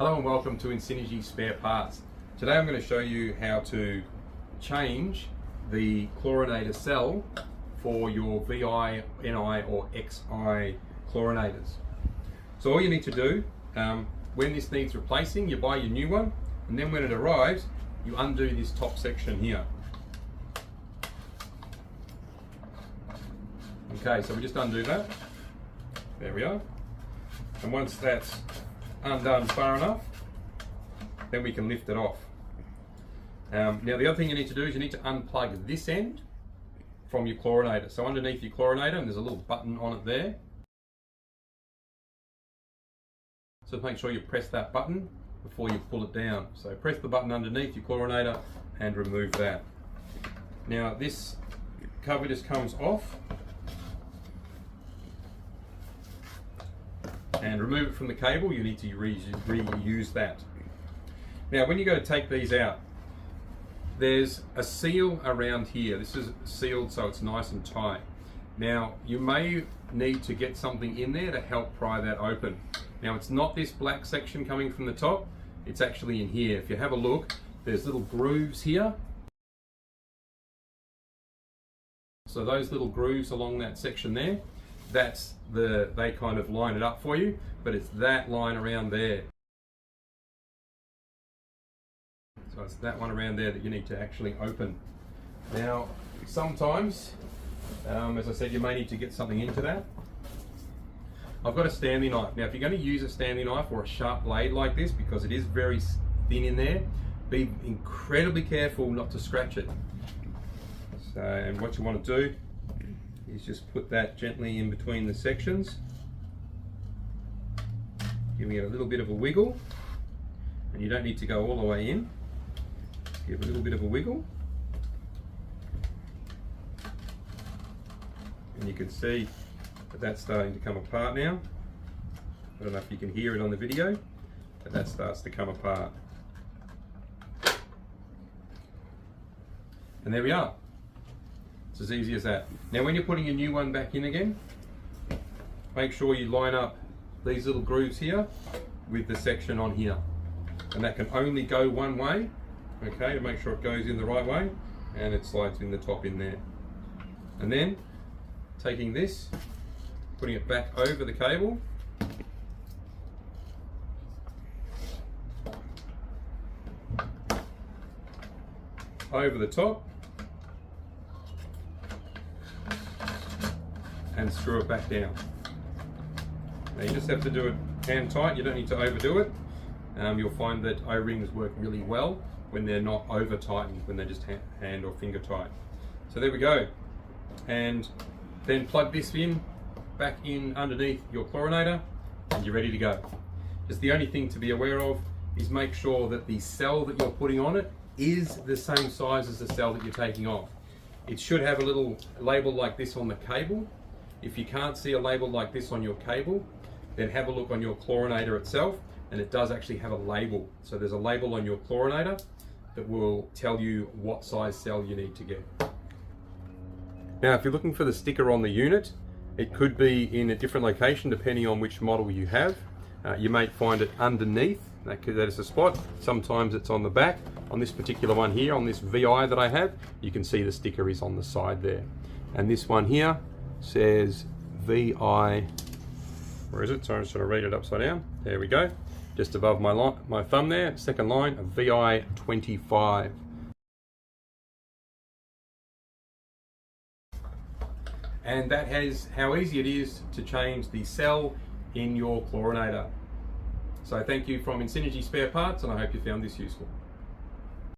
Hello and welcome to Insnrg Spare Parts. Today I'm going to show you how to change the chlorinator cell for your VI, NI or XI chlorinators. So all you need to do, when this needs replacing, you buy your new one, and then when it arrives, you undo this top section here. Okay, so we just undo that. There we are. And once that's undone far enough, then we can lift it off. Now the other thing you need to do is you need to unplug this end from your chlorinator. So underneath your chlorinator, and there's a little button on it there. So make sure you press that button before you pull it down. So press the button underneath your chlorinator and remove that. Now this cover just comes off. And remove it from the cable. You need to reuse that. Now when you go to take these out, there's a seal around here. This is sealed so it's nice and tight. Now you may need to get something in there to help pry that open. Now it's not this black section coming from the top, it's actually in here. If you have a look, there's little grooves here. So those little grooves along that section there, they kind of line it up for you, but it's that line around there. So it's that one around there that you need to actually open. Now, sometimes, as I said, you may need to get something into that. I've got a Stanley knife. Now, if you're going to use a Stanley knife or a sharp blade like this, because it is very thin in there, be incredibly careful not to scratch it. So, and what you want to do is just put that gently in between the sections, giving it a little bit of a wiggle, and you don't need to go all the way in. Just give it a little bit of a wiggle, and you can see that that's starting to come apart now. I don't know if you can hear it on the video, but that starts to come apart. And there we are. It's as easy as that. Now when you're putting your new one back in again, make sure you line up these little grooves here with the section on here. And that can only go one way, okay, to make sure it goes in the right way, and it slides in the top in there. And then taking this, putting it back over the cable, over the top, and screw it back down. Now you just have to do it hand tight, you don't need to overdo it. You'll find that O-rings work really well when they're not over tightened, when they're just hand or finger tight. So there we go. And then plug this in, back in underneath your chlorinator, and you're ready to go. Just the only thing to be aware of is make sure that the cell that you're putting on it is the same size as the cell that you're taking off. It should have a little label like this on the cable. If you can't see a label like this on your cable, then have a look on your chlorinator itself, and it does actually have a label. So there's a label on your chlorinator that will tell you what size cell you need to get. Now if you're looking for the sticker on the unit, it could be in a different location depending on which model you have. You may find it underneath, that is a spot. Sometimes it's on the back. On this particular one here, on this VI that I have, you can see the sticker is on the side there. And this one here says VI, where is it? Sorry, I'm just trying to read it upside down. There we go. Just above my thumb there, second line, VI 25. And that has how easy it is to change the cell in your chlorinator. So thank you from Insnrg Spare Parts, and I hope you found this useful.